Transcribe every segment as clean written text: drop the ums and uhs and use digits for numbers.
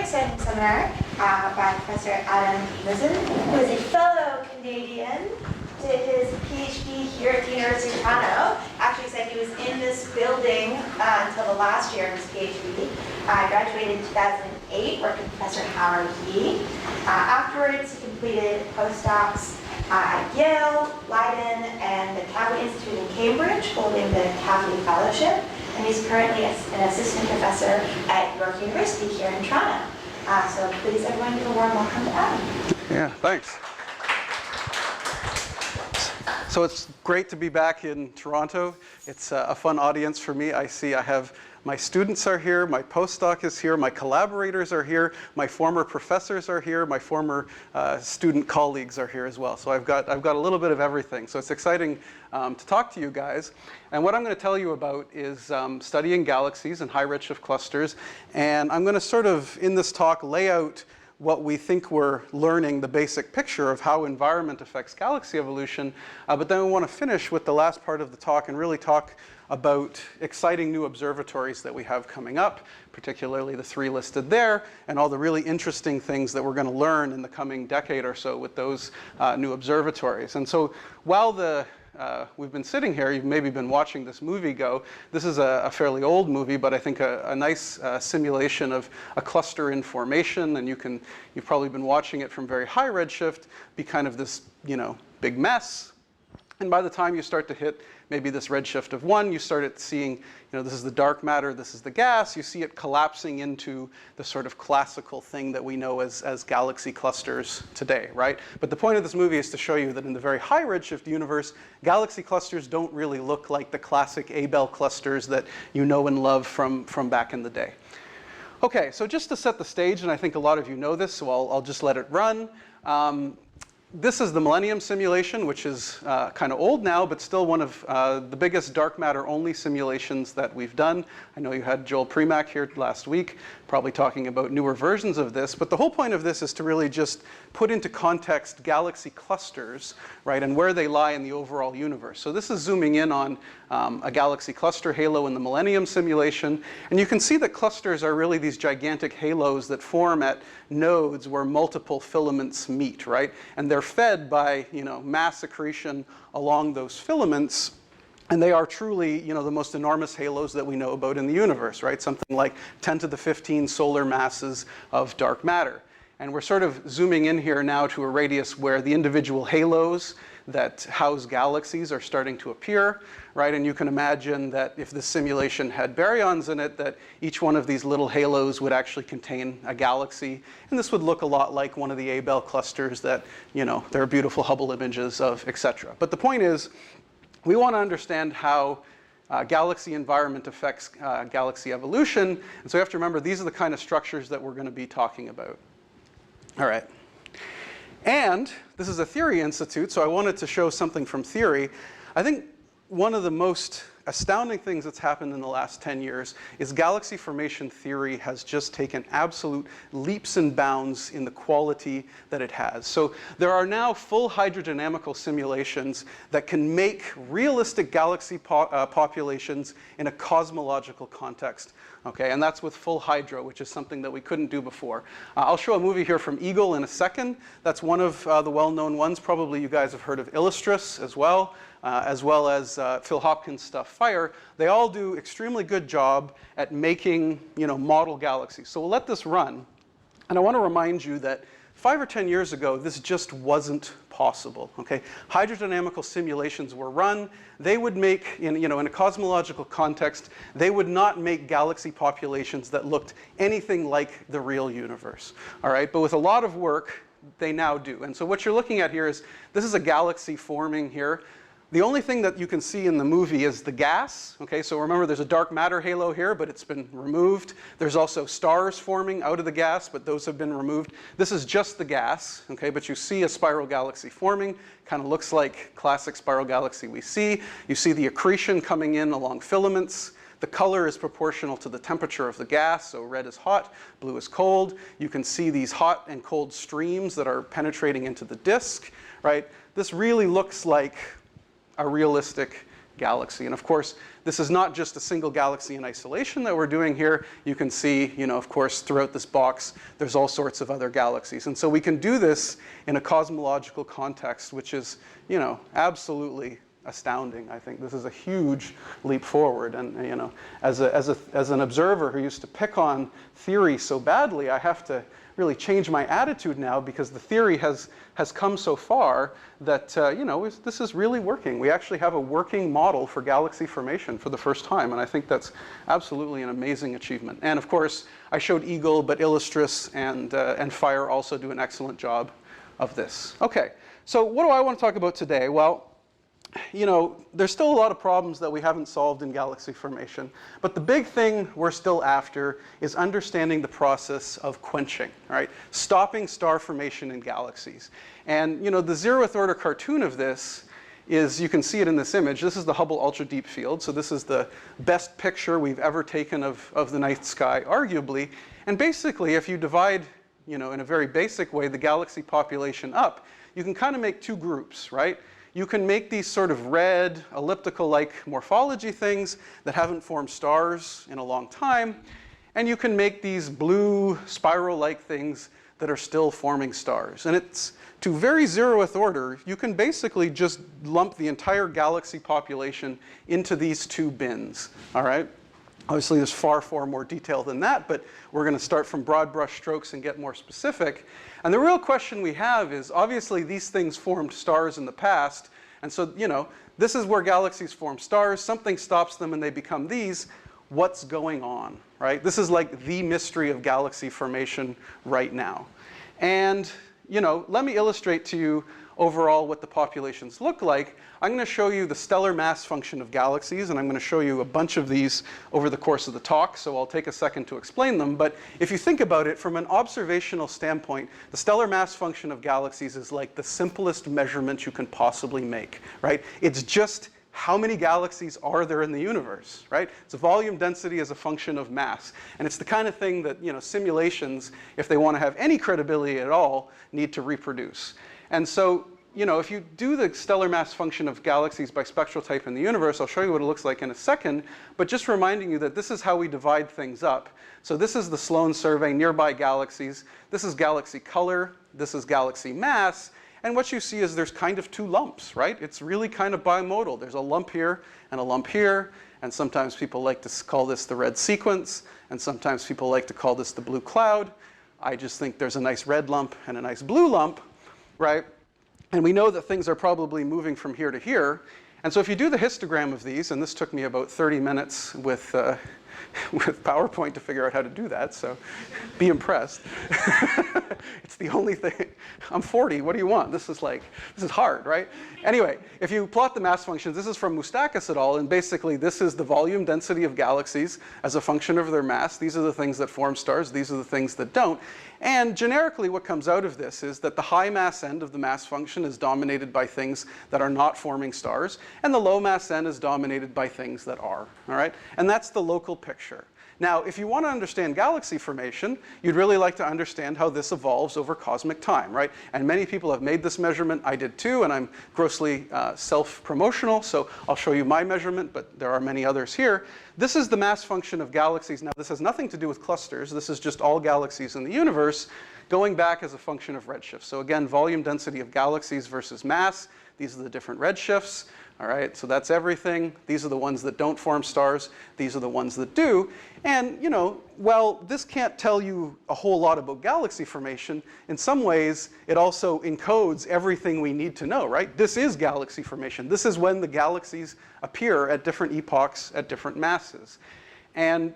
exciting seminar by Professor Adam Muzzin, who is a fellow Canadian, did his PhD here at the University of Toronto. Actually said he was in this building until the last year of his PhD. Graduated in 2008, worked with Professor Howard Yee. Afterwards, he completed postdocs at Yale, Leiden, and the Kavli Institute in Cambridge, holding the Kavli Fellowship. And he's currently an assistant professor at York University here in Toronto. So please, everyone, give a warm welcome to Adam. Yeah, thanks. So it's great to be back in Toronto. It's a fun audience for me. I see I have my students are here, my postdoc is here, my collaborators are here, my former professors are here, my former student colleagues are here as well. So I've got a little bit of everything. So it's exciting to talk to you guys. And what I'm going to tell you about is studying galaxies and high-redshift clusters. And I'm going to sort of, in this talk, lay out what we think we're learning, the basic picture of how environment affects galaxy evolution. But then we want to finish with the last part of the talk and really talk about exciting new observatories that we have coming up, particularly the 3 listed there, and all the really interesting things that we're going to learn in the coming decade or so with those new observatories. And so while we've been sitting here, you've maybe been watching this movie go. This is a fairly old movie, but I think a nice simulation of a cluster in formation, and you've probably been watching it from very high redshift, be kind of this, big mess. And by the time you start to hit maybe this redshift of 1, you start seeing, this is the dark matter, this is the gas. You see it collapsing into the sort of classical thing that we know as galaxy clusters today, right? But the point of this movie is to show you that in the very high redshift universe, galaxy clusters don't really look like the classic Abell clusters that you know and love from back in the day. Okay, so just to set the stage, and I think a lot of you know this, so I'll just let it run. This is the Millennium simulation, which is kind of old now, but still one of the biggest dark matter only simulations that we've done. I know you had Joel Premack here last week, probably talking about newer versions of this. But the whole point of this is to really just put into context galaxy clusters, right, and where they lie in the overall universe. So this is zooming in on a galaxy cluster halo in the Millennium simulation. And you can see that clusters are really these gigantic halos that form at nodes where multiple filaments meet, right? And they're fed by, mass accretion along those filaments. And they are truly, the most enormous halos that we know about in the universe, right? Something like 10 to the 15 solar masses of dark matter. And we're sort of zooming in here now to a radius where the individual halos that house galaxies are starting to appear, right? And you can imagine that if this simulation had baryons in it, that each one of these little halos would actually contain a galaxy. And this would look a lot like one of the Abell clusters that, there are beautiful Hubble images of, etc. But the point is, we want to understand how galaxy environment affects galaxy evolution. And so you have to remember, these are the kind of structures that we're going to be talking about. All right. And this is a theory institute, so I wanted to show something from theory. I think one of the most astounding things that's happened in the last 10 years is galaxy formation theory has just taken absolute leaps and bounds in the quality that it has. So there are now full hydrodynamical simulations that can make realistic galaxy populations in a cosmological context. Okay, and that's with full hydro, which is something that we couldn't do before. I'll show a movie here from Eagle in a second. That's one of the well-known ones. Probably you guys have heard of Illustris as well as Phil Hopkins' stuff, Fire. They all do extremely good job at making, model galaxies. So we'll let this run. And I want to remind you that 5 or 10 years ago, this just wasn't possible, okay? Hydrodynamical simulations were run. They would make, in a cosmological context, they would not make galaxy populations that looked anything like the real universe, all right? But with a lot of work, they now do. And so what you're looking at here is, this is a galaxy forming here. The only thing that you can see in the movie is the gas. Okay, so remember there's a dark matter halo here, but it's been removed. There's also stars forming out of the gas, but those have been removed. This is just the gas, okay, but you see a spiral galaxy forming. Kind of looks like classic spiral galaxy we see. You see the accretion coming in along filaments. The color is proportional to the temperature of the gas, so red is hot, blue is cold. You can see these hot and cold streams that are penetrating into the disk, right? This really looks like a realistic galaxy. And of course, this is not just a single galaxy in isolation that we're doing here. You can see, of course, throughout this box, there's all sorts of other galaxies. And so we can do this in a cosmological context, which is, absolutely astounding. I think this is a huge leap forward. And, as an observer who used to pick on theory so badly, I have to really change my attitude now, because the theory has come so far that this is really working. We actually have a working model for galaxy formation for the first time, and I think that's absolutely an amazing achievement. And of course, I showed Eagle, but Illustris and Fire also do an excellent job of this. Okay, so what do I want to talk about today? Well, there's still a lot of problems that we haven't solved in galaxy formation, but the big thing we're still after is understanding the process of quenching, right? Stopping star formation in galaxies. And the 0th order cartoon of this is, you can see it in this image. This is the Hubble Ultra Deep Field, so this is the best picture we've ever taken of the night sky, arguably. And basically, if you divide, in a very basic way, the galaxy population up, you can kind of make two groups, right? You can make these sort of red, elliptical-like morphology things that haven't formed stars in a long time. And you can make these blue, spiral-like things that are still forming stars. And it's, to very 0th order, you can basically just lump the entire galaxy population into these two bins, all right? Obviously, there's far more detail than that, but we're going to start from broad brush strokes and get more specific. And the real question we have is, obviously, these things formed stars in the past. And so, this is where galaxies form stars. Something stops them and they become these. What's going on, right? This is like the mystery of galaxy formation right now. And, let me illustrate to you overall what the populations look like. I'm going to show you the stellar mass function of galaxies, and I'm going to show you a bunch of these over the course of the talk, so I'll take a second to explain them. But if you think about it from an observational standpoint, the stellar mass function of galaxies is like the simplest measurement you can possibly make, right? It's just how many galaxies are there in the universe, right? It's a volume density as a function of mass. And it's the kind of thing that, simulations, if they want to have any credibility at all, need to reproduce. And so, if you do the stellar mass function of galaxies by spectral type in the universe, I'll show you what it looks like in a second, but just reminding you that this is how we divide things up. So this is the Sloan survey, nearby galaxies. This is galaxy color. This is galaxy mass. And what you see is there's kind of two lumps, right? It's really kind of bimodal. There's a lump here and a lump here. And sometimes people like to call this the red sequence. And sometimes people like to call this the blue cloud. I just think there's a nice red lump and a nice blue lump, right? And we know that things are probably moving from here to here. And so if you do the histogram of these, and this took me about 30 minutes with PowerPoint to figure out how to do that, so be impressed. It's the only thing. I'm 40, what do you want? This is hard, right? Anyway, if you plot the mass functions, this is from Moustakis et al., and basically this is the volume density of galaxies as a function of their mass. These are the things that form stars. These are the things that don't. And generically, what comes out of this is that the high mass end of the mass function is dominated by things that are not forming stars, and the low mass end is dominated by things that are, all right? And that's the local picture. Now, if you want to understand galaxy formation, you'd really like to understand how this evolves over cosmic time, right? And many people have made this measurement. I did too, and I'm grossly self-promotional, so I'll show you my measurement, but there are many others here. This is the mass function of galaxies. Now, this has nothing to do with clusters. This is just all galaxies in the universe going back as a function of redshift. So again, volume density of galaxies versus mass. These are the different redshifts. All right, so that's everything. These are the ones that don't form stars. These are the ones that do. And, while this can't tell you a whole lot about galaxy formation, in some ways, it also encodes everything we need to know, right? This is galaxy formation. This is when the galaxies appear at different epochs at different masses. And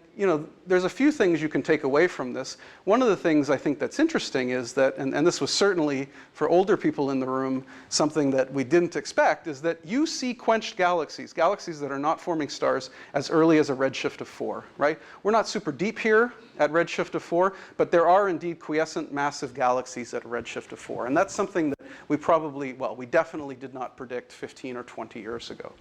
there's a few things you can take away from this. One of the things I think that's interesting is that, and this was certainly for older people in the room, something that we didn't expect, is that you see quenched galaxies, galaxies that are not forming stars, as early as a redshift of 4, right? We're not super deep here at redshift of 4, but there are indeed quiescent massive galaxies at a redshift of 4. And that's something that we probably, well, we definitely did not predict 15 or 20 years ago.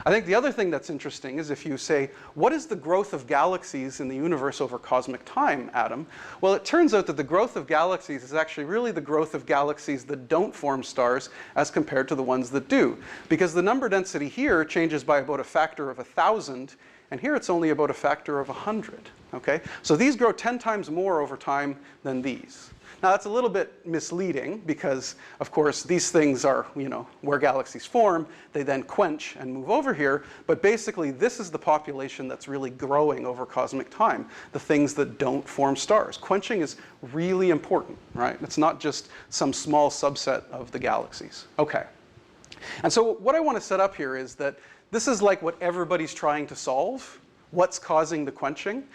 I think the other thing that's interesting is if you say, what is the growth of galaxies in the universe over cosmic time, Adam? Well, it turns out that the growth of galaxies is actually really the growth of galaxies that don't form stars as compared to the ones that do. Because the number density here changes by about a factor of 1,000, and here it's only about a factor of 100, okay? So these grow 10 times more over time than these. Now that's a little bit misleading because, of course, these things are, you know, where galaxies form. They then quench and move over here. But basically, this is the population that's really growing over cosmic time, the things that don't form stars. Quenching is really important, right? It's not just some small subset of the galaxies. Okay. And so what I want to set up here is that this is like what everybody's trying to solve, what's causing the quenching.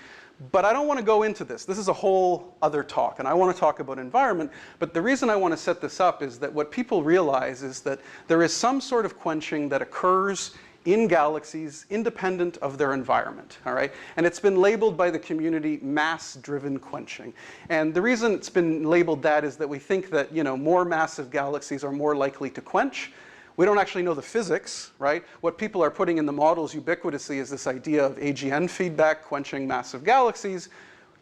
But I don't want to go into this. This is a whole other talk, and I want to talk about environment. But the reason I want to set this up is that what people realize is that there is some sort of quenching that occurs in galaxies independent of their environment, all right? And it's been labeled by the community mass-driven quenching. And the reason it's been labeled that is that we think that, you know, more massive galaxies are more likely to quench. We don't actually know the physics, right? What people are putting in the models ubiquitously is this idea of AGN feedback quenching massive galaxies,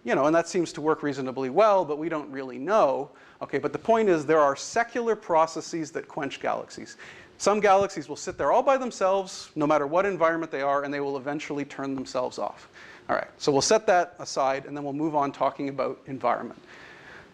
you know, and that seems to work reasonably well, but we don't really know. Okay, but the point is there are secular processes that quench galaxies. Some galaxies will sit there all by themselves, no matter what environment they are, and they will eventually turn themselves off. All right, so we'll set that aside, and then we'll move on talking about environment.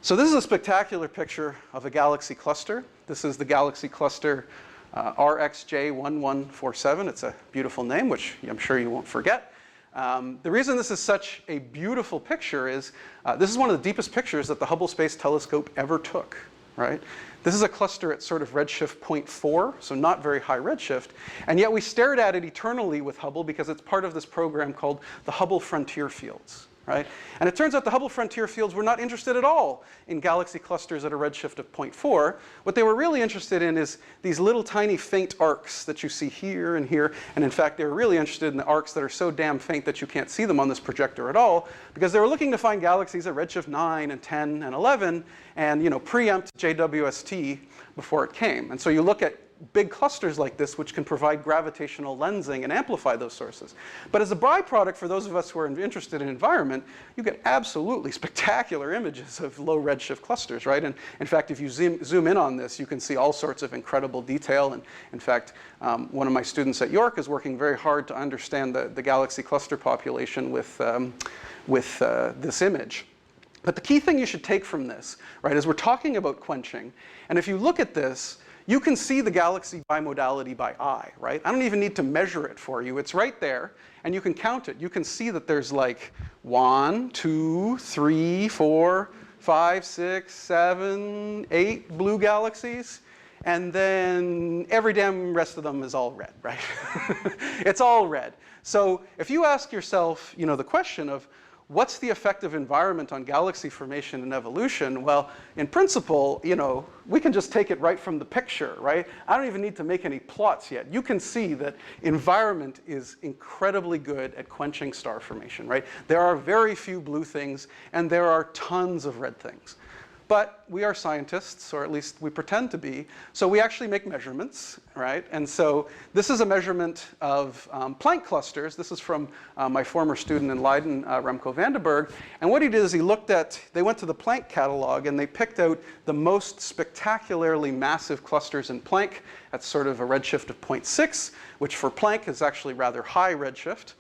So this is a spectacular picture of a galaxy cluster. This is the galaxy cluster RxJ1147. It's a beautiful name, which I'm sure you won't forget. The reason this is such a beautiful picture is this is one of the deepest pictures that the Hubble Space Telescope ever took, right? This is a cluster at sort of redshift 0.4, so not very high redshift. And yet we stared at it eternally with Hubble because it's part of this program called the Hubble Frontier Fields. Right? And it turns out the Hubble Frontier Fields were not interested at all in galaxy clusters at a redshift of 0.4. What they were really interested in is these little tiny faint arcs that you see here and here. And in fact, they were really interested in the arcs that are so damn faint that you can't see them on this projector at all, because they were looking to find galaxies at redshift 9 and 10 and 11 and, you know, preempt JWST before it came. And so you look at big clusters like this, which can provide gravitational lensing and amplify those sources. But as a byproduct, for those of us who are interested in environment, you get absolutely spectacular images of low redshift clusters, right? And in fact, if you zoom in on this, you can see all sorts of incredible detail. And in fact, one of my students at York is working very hard to understand the galaxy cluster population with this image. But the key thing you should take from this, right, is we're talking about quenching. And if you look at this, you can see the galaxy bimodality by eye, right? I don't even need to measure it for you. It's right there, and you can count it. You can see that there's like 1, 2, 3, 4, 5, 6, 7, 8 blue galaxies, and then every damn rest of them is all red, right? It's all red. So if you ask yourself, you know, the question of, what's the effect of environment on galaxy formation and evolution? Well, in principle, you know, we can just take it right from the picture, right? I don't even need to make any plots yet. You can see that environment is incredibly good at quenching star formation, right? There are very few blue things, and there are tons of red things. But we are scientists, or at least we pretend to be, so we actually make measurements, right? And so this is a measurement of Planck clusters. This is from my former student in Leiden, Remco Vandenberg. And what he did is he looked at, they went to the Planck catalog, and they picked out the most spectacularly massive clusters in Planck at sort of a redshift of 0.6, which for Planck is actually rather high redshift.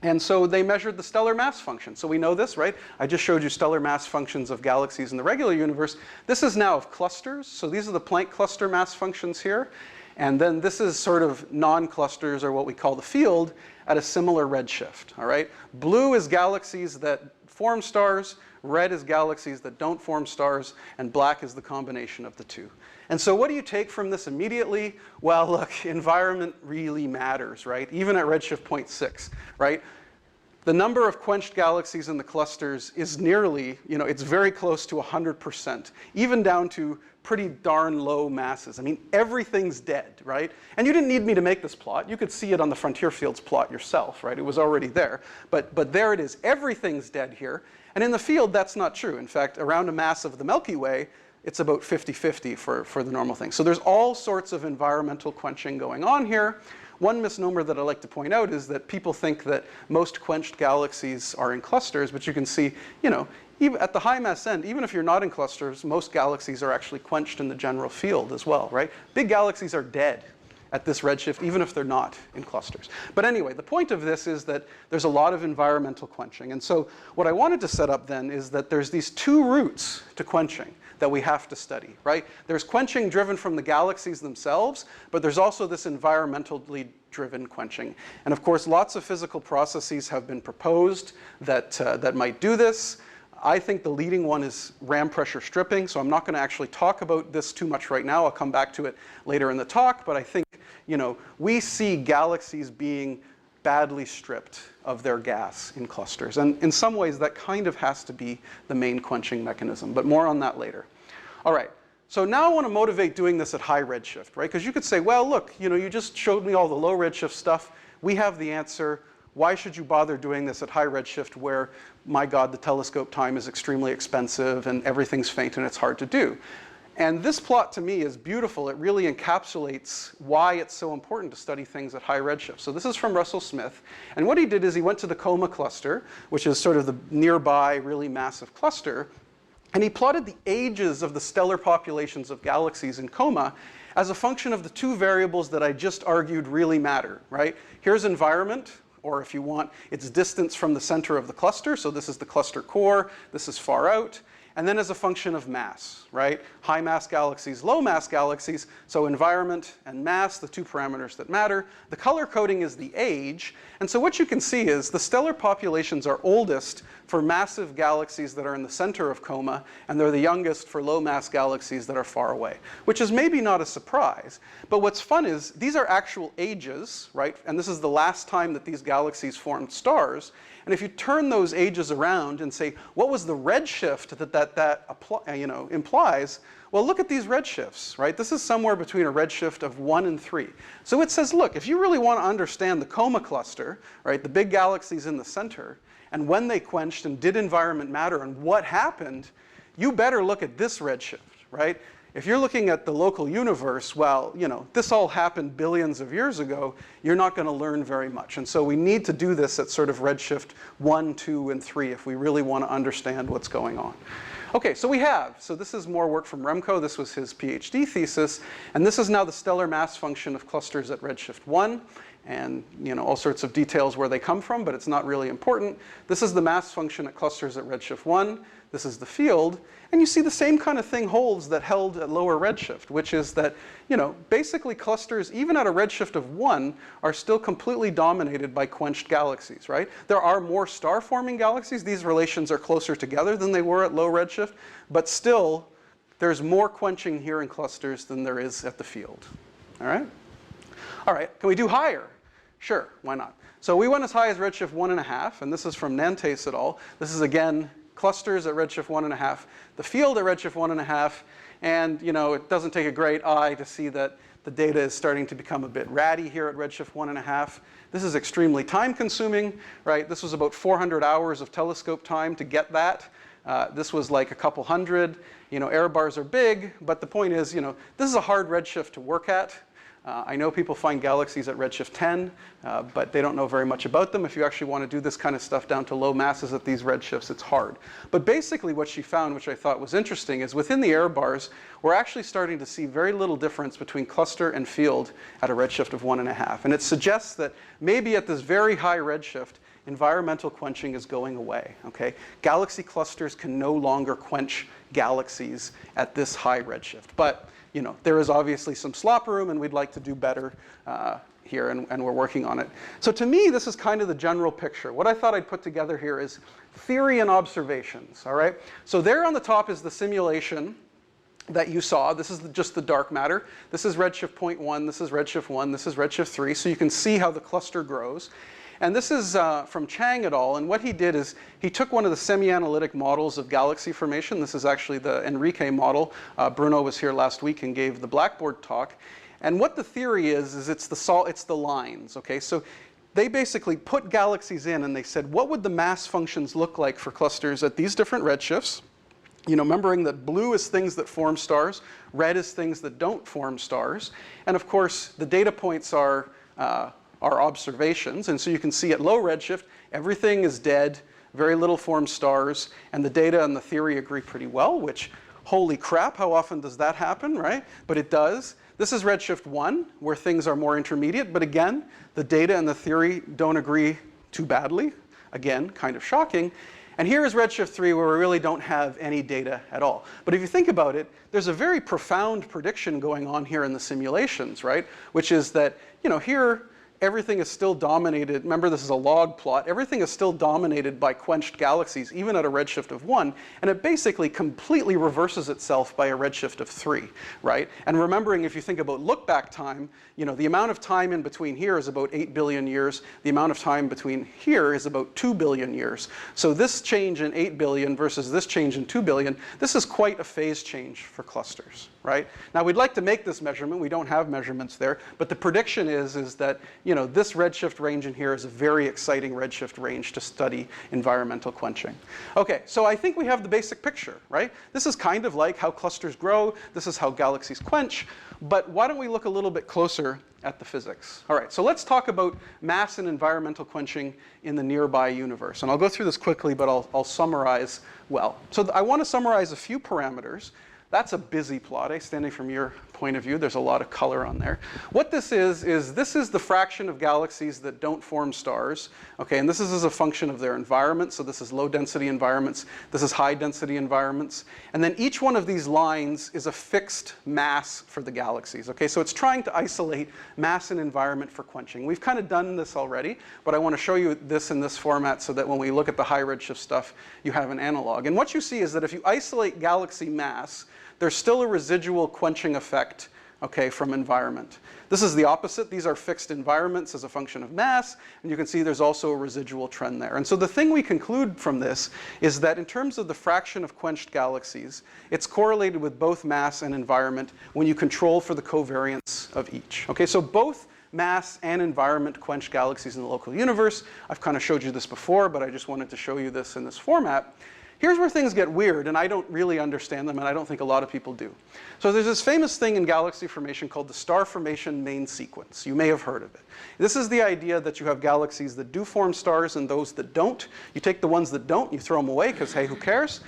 And so they measured the stellar mass function. So we know this, right? I just showed you stellar mass functions of galaxies in the regular universe. This is now of clusters. So these are the Planck cluster mass functions here. And then this is sort of non-clusters, or what we call the field, at a similar redshift, all right? Blue is galaxies that form stars. Red is galaxies that don't form stars. And black is the combination of the two. And so what do you take from this immediately? Well, look, environment really matters, right? Even at redshift 0.6, right? The number of quenched galaxies in the clusters is nearly, you know, it's very close to 100%, even down to pretty darn low masses. I mean, everything's dead, right? And you didn't need me to make this plot. You could see it on the Frontier Fields plot yourself, right? It was already there. But there it is. Everything's dead here. And in the field, that's not true. In fact, around a mass of the Milky Way, it's about 50-50 for the normal thing. So there's all sorts of environmental quenching going on here. One misnomer that I like to point out is that people think that most quenched galaxies are in clusters, but you can see, even at the high mass end, even if you're not in clusters, most galaxies are actually quenched in the general field as well, right? Big galaxies are dead at this redshift, even if they're not in clusters. But anyway, the point of this is that there's a lot of environmental quenching. And so what I wanted to set up then is that there's these two routes to quenching that we have to study, right? There's quenching driven from the galaxies themselves, but there's also this environmentally driven quenching. And of course, lots of physical processes have been proposed that might do this. I think the leading one is ram pressure stripping, so I'm not going to actually talk about this too much right now. I'll come back to it later in the talk, but I think, we see galaxies being badly stripped of their gas in clusters. And in some ways, that kind of has to be the main quenching mechanism, but more on that later. All right, so now I want to motivate doing this at high redshift, right? Because you could say, well, look, you just showed me all the low redshift stuff. We have the answer. Why should you bother doing this at high redshift where, my God, the telescope time is extremely expensive and everything's faint and it's hard to do? And this plot to me is beautiful. It really encapsulates why it's so important to study things at high redshift. So this is from Russell Smith. And what he did is he went to the Coma cluster, which is sort of the nearby really massive cluster, and he plotted the ages of the stellar populations of galaxies in Coma as a function of the two variables that I just argued really matter, right? Here's environment, or if you want, its distance from the center of the cluster. So this is the cluster core, this is far out. And then as a function of mass, right? High mass galaxies, low mass galaxies. So environment and mass, the two parameters that matter. The color coding is the age. And so what you can see is the stellar populations are oldest for massive galaxies that are in the center of Coma, and they're the youngest for low mass galaxies that are far away, which is maybe not a surprise. But what's fun is these are actual ages, right? And this is the last time that these galaxies formed stars. And if you turn those ages around and say, what was the redshift that implies? Well, look at these redshifts, right? This is somewhere between a redshift of 1 and 3. So it says, look, if you really want to understand the Coma cluster, right, the big galaxies in the center, and when they quenched and did environment matter and what happened, you better look at this redshift, right? If you're looking at the local universe, well, this all happened billions of years ago, you're not going to learn very much. And so we need to do this at sort of redshift 1, 2, and 3 if we really want to understand what's going on. Okay, so this is more work from Remco. This was his PhD thesis. And this is now the stellar mass function of clusters at redshift 1. And all sorts of details where they come from, but it's not really important. This is the mass function at clusters at redshift 1. This is the field. And you see the same kind of thing holds that held at lower redshift, which is that basically clusters, even at a redshift of 1, are still completely dominated by quenched galaxies, right? There are more star-forming galaxies. These relations are closer together than they were at low redshift. But still, there's more quenching here in clusters than there is at the field. All right? All right, can we do higher? Sure, why not? So we went as high as redshift 1.5, and this is from Nantes et al. This is, again, clusters at redshift 1.5, the field at redshift 1.5, and it doesn't take a great eye to see that the data is starting to become a bit ratty here at redshift 1.5. This is extremely time-consuming, right? This was about 400 hours of telescope time to get that. This was like a couple hundred. Error bars are big, but the point is, this is a hard redshift to work at. I know people find galaxies at redshift 10, but they don't know very much about them. If you actually want to do this kind of stuff down to low masses at these redshifts, it's hard. But basically what she found, which I thought was interesting, is within the error bars, we're actually starting to see very little difference between cluster and field at a redshift of 1.5. And it suggests that maybe at this very high redshift, environmental quenching is going away, okay? Galaxy clusters can no longer quench galaxies at this high redshift. But there is obviously some slop room, and we'd like to do better here, and we're working on it. So to me, this is kind of the general picture. What I thought I'd put together here is theory and observations, all right? So there on the top is the simulation that you saw. This is just the dark matter. This is redshift 0.1, this is redshift 1, this is redshift 3, so you can see how the cluster grows. And this is from Chang et al. And what he did is he took one of the semi-analytic models of galaxy formation. This is actually the Henrique model. Bruno was here last week and gave the Blackboard talk. And what the theory is it's the lines. Okay, so they basically put galaxies in and they said, what would the mass functions look like for clusters at these different redshifts? remembering that blue is things that form stars, red is things that don't form stars. And of course, the data points are observations. And so you can see at low redshift, everything is dead, very little forms stars, and the data and the theory agree pretty well, which, holy crap, how often does that happen, right? But it does. This is redshift 1, where things are more intermediate. But again, the data and the theory don't agree too badly. Again, kind of shocking. And here is redshift 3, where we really don't have any data at all. But if you think about it, there's a very profound prediction going on here in the simulations, right? Which is that, here, everything is still dominated. Remember, this is a log plot. Everything is still dominated by quenched galaxies, even at a redshift of 1. And it basically completely reverses itself by a redshift of 3, right? And remembering, if you think about look-back time, the amount of time in between here is about 8 billion years. The amount of time between here is about 2 billion years. So this change in 8 billion versus this change in 2 billion, this is quite a phase change for clusters, right? Now, we'd like to make this measurement. We don't have measurements there. But the prediction is that, this redshift range in here is a very exciting redshift range to study environmental quenching. Okay, so I think we have the basic picture, right? This is kind of like how clusters grow. This is how galaxies quench. But why don't we look a little bit closer at the physics? All right, so let's talk about mass and environmental quenching in the nearby universe. And I'll go through this quickly, but I'll summarize well. So I want to summarize a few parameters. That's a busy plot, standing from your point of view. There's a lot of color on there. What this is this is the fraction of galaxies that don't form stars. Okay, and this is as a function of their environment. So this is low density environments. This is high density environments. And then each one of these lines is a fixed mass for the galaxies. Okay, so it's trying to isolate mass and environment for quenching. We've kind of done this already, but I want to show you this in this format so that when we look at the high redshift stuff, you have an analog. And what you see is that if you isolate galaxy mass, there's still a residual quenching effect, okay, from environment. This is the opposite. These are fixed environments as a function of mass, and you can see there's also a residual trend there. And so the thing we conclude from this is that in terms of the fraction of quenched galaxies, it's correlated with both mass and environment when you control for the covariance of each. Okay, so both mass and environment quench galaxies in the local universe. I've kind of showed you this before, but I just wanted to show you this in this format. Here's where things get weird, and I don't really understand them, and I don't think a lot of people do. So there's this famous thing in galaxy formation called the star formation main sequence. You may have heard of it. This is the idea that you have galaxies that do form stars and those that don't. You take the ones that don't, you throw them away because, hey, who cares?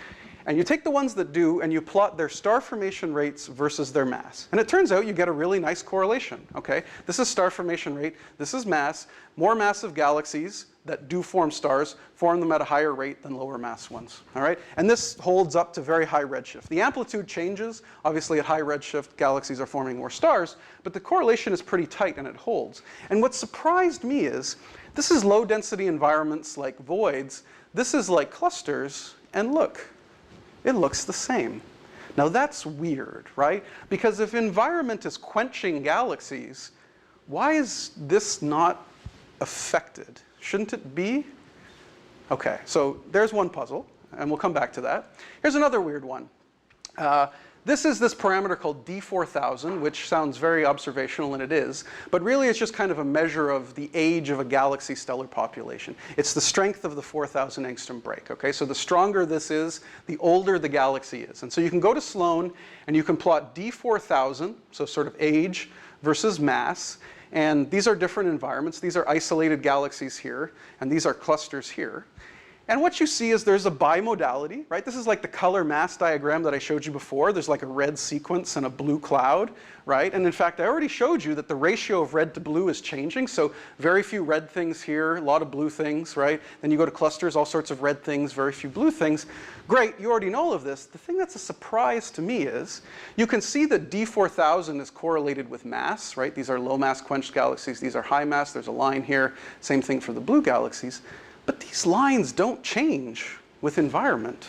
And you take the ones that do, and you plot their star formation rates versus their mass. And it turns out you get a really nice correlation, okay? This is star formation rate. This is mass. More massive galaxies that do form stars form them at a higher rate than lower mass ones, all right? And this holds up to very high redshift. The amplitude changes. Obviously, at high redshift, galaxies are forming more stars, but the correlation is pretty tight, and it holds. And what surprised me is this is low-density environments like voids. This is like clusters, and look. It looks the same. Now that's weird, right? Because if environment is quenching galaxies, why is this not affected? Shouldn't it be? Okay, so there's one puzzle, and we'll come back to that. Here's another weird one. This is this parameter called D4000, which sounds very observational, and it is. But really, it's just kind of a measure of the age of a galaxy stellar population. It's the strength of the 4,000 angstrom break. Okay, so the stronger this is, the older the galaxy is. And so you can go to Sloan, and you can plot D4000, so sort of age versus mass. And these are different environments. These are isolated galaxies here, and these are clusters here. And what you see is there's a bimodality, right? This is like the color mass diagram that I showed you before. There's like a red sequence and a blue cloud, right? And in fact, I already showed you that the ratio of red to blue is changing. So very few red things here, a lot of blue things, right? Then you go to clusters, all sorts of red things, very few blue things. Great, you already know all of this. The thing that's a surprise to me is you can see that D4000 is correlated with mass, right? These are low mass quenched galaxies. These are high mass. There's a line here. Same thing for the blue galaxies. But these lines don't change with environment,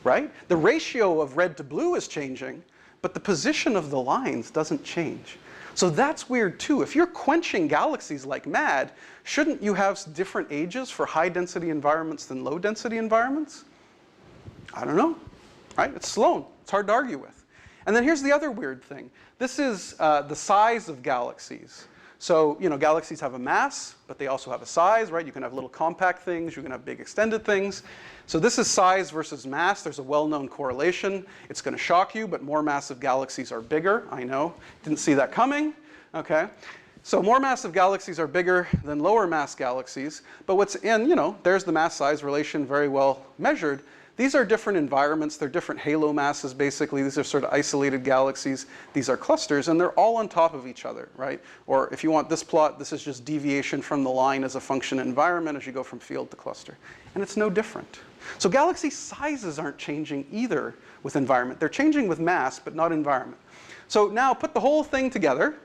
right? The ratio of red to blue is changing, but the position of the lines doesn't change. So that's weird too. If you're quenching galaxies like mad, shouldn't you have different ages for high density environments than low density environments? I don't know, right? It's Sloan. It's hard to argue with. And then here's the other weird thing. This is the size of galaxies. So, galaxies have a mass, but they also have a size, right? You can have little compact things, you can have big extended things. So this is size versus mass. There's a well-known correlation. It's going to shock you, but more massive galaxies are bigger. I know, didn't see that coming, okay? So more massive galaxies are bigger than lower mass galaxies, but there's the mass-size relation very well measured. These are different environments. They're different halo masses, basically. These are sort of isolated galaxies. These are clusters, and they're all on top of each other, right? Or if you want this plot, this is just deviation from the line as a function of environment as you go from field to cluster. And it's no different. So galaxy sizes aren't changing either with environment. They're changing with mass, but not environment. So now put the whole thing together.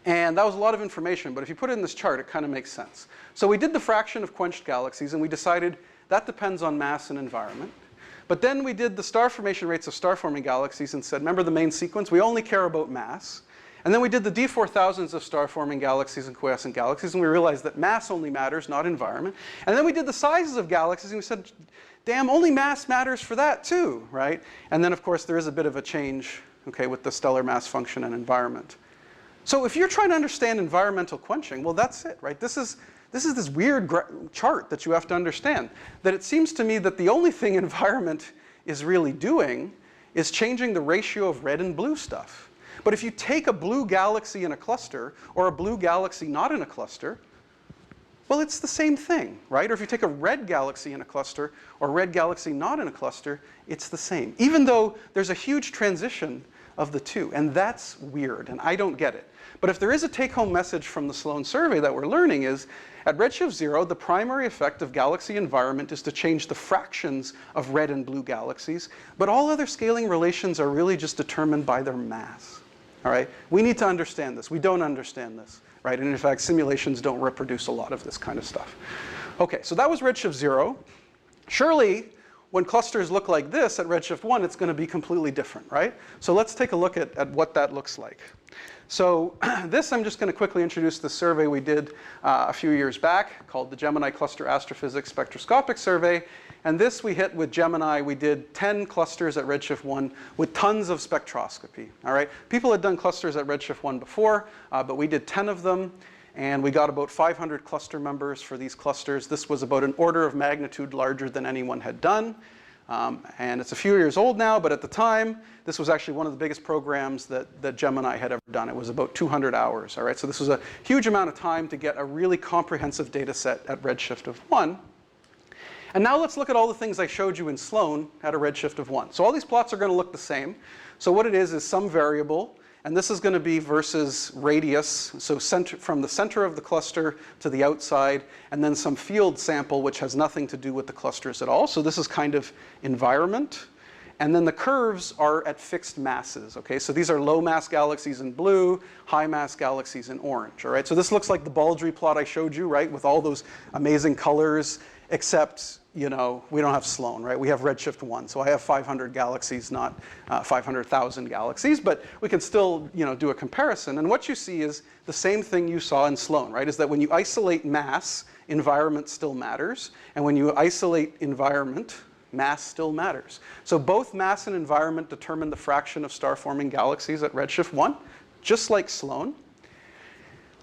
And that was a lot of information, but if you put it in this chart, it kind of makes sense. So we did the fraction of quenched galaxies, and we decided that depends on mass and environment. But then we did the star formation rates of star-forming galaxies and said, remember the main sequence? We only care about mass. And then we did the D4000s of star-forming galaxies and quiescent galaxies, and we realized that mass only matters, not environment. And then we did the sizes of galaxies, and we said, damn, only mass matters for that too, right? And then, of course, there is a bit of a change, okay, with the stellar mass function and environment. So if you're trying to understand environmental quenching, well, that's it, right? This is this weird chart that you have to understand. That it seems to me that the only thing environment is really doing is changing the ratio of red and blue stuff. But if you take a blue galaxy in a cluster, or a blue galaxy not in a cluster, well, it's the same thing, right? Or if you take a red galaxy in a cluster, or a red galaxy not in a cluster, it's the same. Even though there's a huge transition of the two, and that's weird, and I don't get it. But if there is a take-home message from the Sloan survey that we're learning is, at redshift 0, the primary effect of galaxy environment is to change the fractions of red and blue galaxies, but all other scaling relations are really just determined by their mass, all right? We need to understand this. We don't understand this, right? And in fact, simulations don't reproduce a lot of this kind of stuff. Okay, so that was redshift 0. Surely, when clusters look like this at redshift 1, it's going to be completely different, right? So let's take a look at what that looks like. So this, I'm just going to quickly introduce the survey we did a few years back called the Gemini Cluster Astrophysics Spectroscopic Survey. And this we hit with Gemini. We did 10 clusters at redshift 1 with tons of spectroscopy, all right? People had done clusters at redshift 1 before, but we did 10 of them. And we got about 500 cluster members for these clusters. This was about an order of magnitude larger than anyone had done. And it's a few years old now, but at the time, this was actually one of the biggest programs that Gemini had ever done. It was about 200 hours, all right? So this was a huge amount of time to get a really comprehensive data set at redshift of 1. And now let's look at all the things I showed you in Sloan at a redshift of 1. So all these plots are going to look the same. So what it is some variable. And this is going to be versus radius, so from the center of the cluster to the outside, and then some field sample which has nothing to do with the clusters at all. So this is kind of environment. And then the curves are at fixed masses, okay? So these are low mass galaxies in blue, high mass galaxies in orange, all right? So this looks like the Baldry plot I showed you, right? With all those amazing colors, except, we don't have Sloan, right? We have redshift 1, so I have 500 galaxies, not 500,000 galaxies, but we can still, do a comparison. And what you see is the same thing you saw in Sloan, right? Is that when you isolate mass, environment still matters, and when you isolate environment, mass still matters. So both mass and environment determine the fraction of star-forming galaxies at redshift 1, just like Sloan.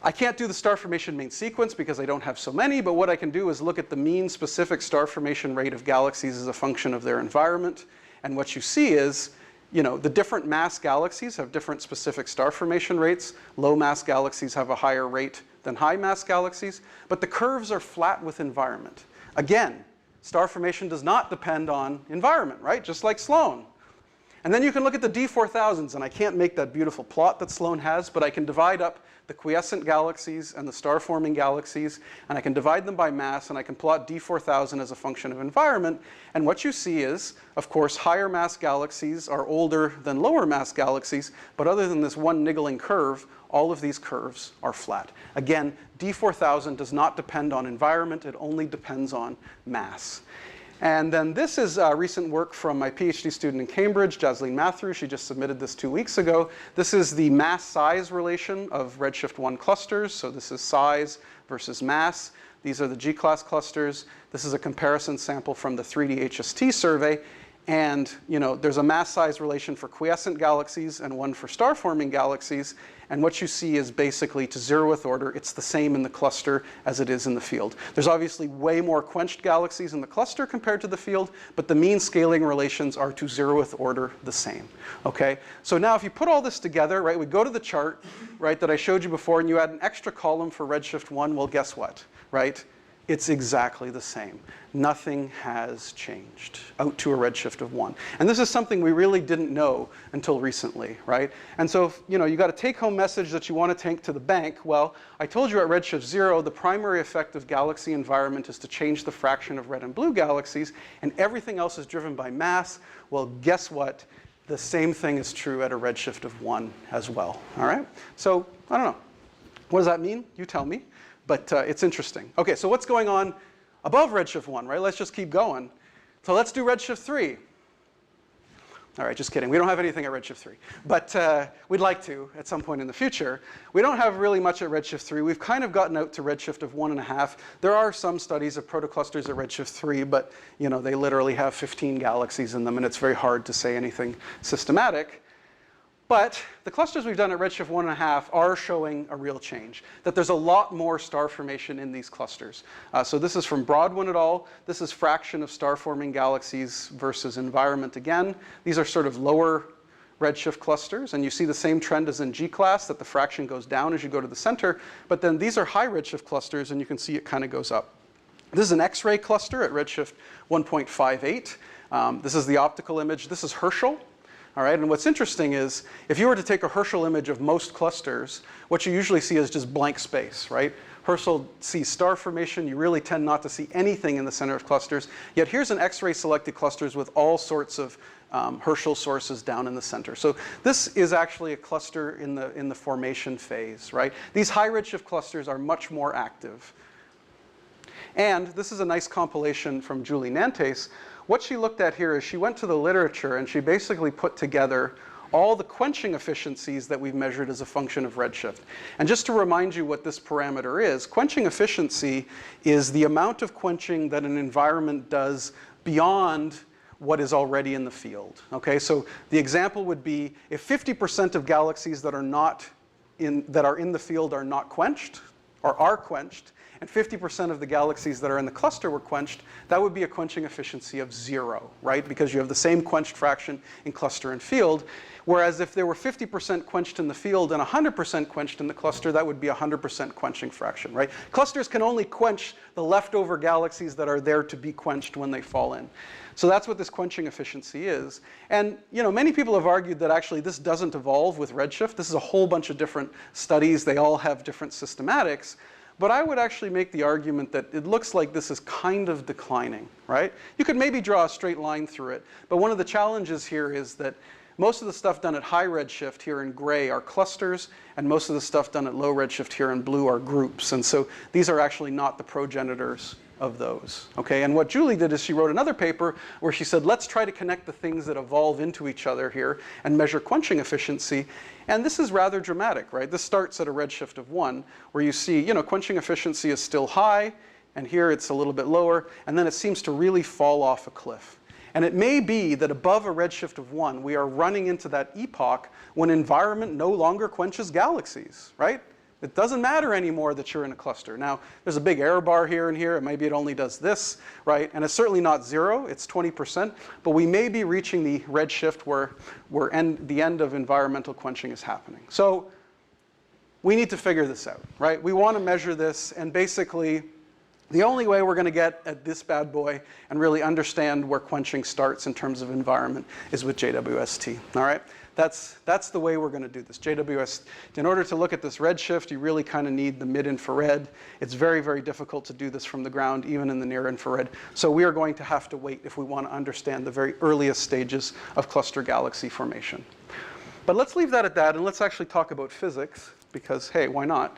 I can't do the star formation main sequence because I don't have so many, but what I can do is look at the mean specific star formation rate of galaxies as a function of their environment. And what you see is, the different mass galaxies have different specific star formation rates. Low mass galaxies have a higher rate than high mass galaxies, but the curves are flat with environment. Again, star formation does not depend on environment, right? Just like Sloan. And then you can look at the D4000s, and I can't make that beautiful plot that Sloan has, but I can divide up the quiescent galaxies and the star-forming galaxies, and I can divide them by mass, and I can plot D4000 as a function of environment. And what you see is, of course, higher mass galaxies are older than lower mass galaxies, but other than this one niggling curve, all of these curves are flat. Again, D4000 does not depend on environment, it only depends on mass. And then this is recent work from my PhD student in Cambridge, Jasleen Mathew. She just submitted this 2 weeks ago. This is the mass-size relation of redshift 1 clusters. So this is size versus mass. These are the G-class clusters. This is a comparison sample from the 3D HST survey. And there's a mass size relation for quiescent galaxies and one for star-forming galaxies. And what you see is basically to 0th order, it's the same in the cluster as it is in the field. There's obviously way more quenched galaxies in the cluster compared to the field, but the mean scaling relations are to 0th order the same. Okay? So now if you put all this together, right, we go to the chart, right, that I showed you before, and you add an extra column for redshift 1, well, guess what, right? It's exactly the same. Nothing has changed out to a redshift of 1. And this is something we really didn't know until recently, right? And so if, you got a take-home message that you want to take to the bank. Well, I told you at redshift 0, the primary effect of galaxy environment is to change the fraction of red and blue galaxies, and everything else is driven by mass. Well, guess what? The same thing is true at a redshift of 1 as well, all right? So, I don't know. What does that mean? You tell me. But it's interesting. OK, so what's going on above redshift 1, right? Let's just keep going. So let's do redshift 3. All right, just kidding. We don't have anything at redshift 3. But we'd like to at some point in the future. We don't have really much at redshift 3. We've kind of gotten out to redshift of 1.5. There are some studies of protoclusters at redshift 3, but they literally have 15 galaxies in them, and it's very hard to say anything systematic. But the clusters we've done at redshift 1.5 are showing a real change, that there's a lot more star formation in these clusters. So this is from Broadwin et al. This is fraction of star-forming galaxies versus environment again. These are sort of lower redshift clusters, and you see the same trend as in G-class, that the fraction goes down as you go to the center. But then these are high redshift clusters, and you can see it kind of goes up. This is an X-ray cluster at redshift 1.58. This is the optical image. This is Herschel. All right, and what's interesting is if you were to take a Herschel image of most clusters, what you usually see is just blank space, right? Herschel sees star formation. You really tend not to see anything in the center of clusters. Yet here's an X-ray selected clusters with all sorts of Herschel sources down in the center. So this is actually a cluster in the formation phase, right? These high redshift clusters are much more active. And this is a nice compilation from Julie Nantes. What she looked at here is she went to the literature and she basically put together all the quenching efficiencies that we've measured as a function of redshift. And just to remind you what this parameter is, quenching efficiency is the amount of quenching that an environment does beyond what is already in the field. Okay, so the example would be if 50% of galaxies that are in the field are not quenched, or are quenched, and 50% of the galaxies that are in the cluster were quenched, that would be a quenching efficiency of 0, right? Because you have the same quenched fraction in cluster and field. Whereas if there were 50% quenched in the field and 100% quenched in the cluster, that would be a 100% quenching fraction, right? Clusters can only quench the leftover galaxies that are there to be quenched when they fall in. So that's what this quenching efficiency is. And many people have argued that actually this doesn't evolve with redshift. This is a whole bunch of different studies. They all have different systematics. But I would actually make the argument that it looks like this is kind of declining, right? You could maybe draw a straight line through it. But one of the challenges here is that most of the stuff done at high redshift here in gray are clusters, and most of the stuff done at low redshift here in blue are groups. And so these are actually not the progenitors of those. Okay? And what Julie did is she wrote another paper where she said, let's try to connect the things that evolve into each other here and measure quenching efficiency. And this is rather dramatic, right? This starts at a redshift of 1, where you see, quenching efficiency is still high, and here it's a little bit lower, and then it seems to really fall off a cliff. And it may be that above a redshift of 1, we are running into that epoch when environment no longer quenches galaxies, right? It doesn't matter anymore that you're in a cluster. Now, there's a big error bar here and here. Maybe it only does this, right? And it's certainly not 0. It's 20%. But we may be reaching the redshift where the end of environmental quenching is happening. So we need to figure this out, right? We want to measure this. And basically, the only way we're going to get at this bad boy and really understand where quenching starts in terms of environment is with JWST, all right? That's the way we're going to do this. JWST, in order to look at this redshift, you really kind of need the mid-infrared. It's very, very difficult to do this from the ground, even in the near-infrared. So we are going to have to wait if we want to understand the very earliest stages of cluster galaxy formation. But let's leave that at that, and let's actually talk about physics, because, hey, why not?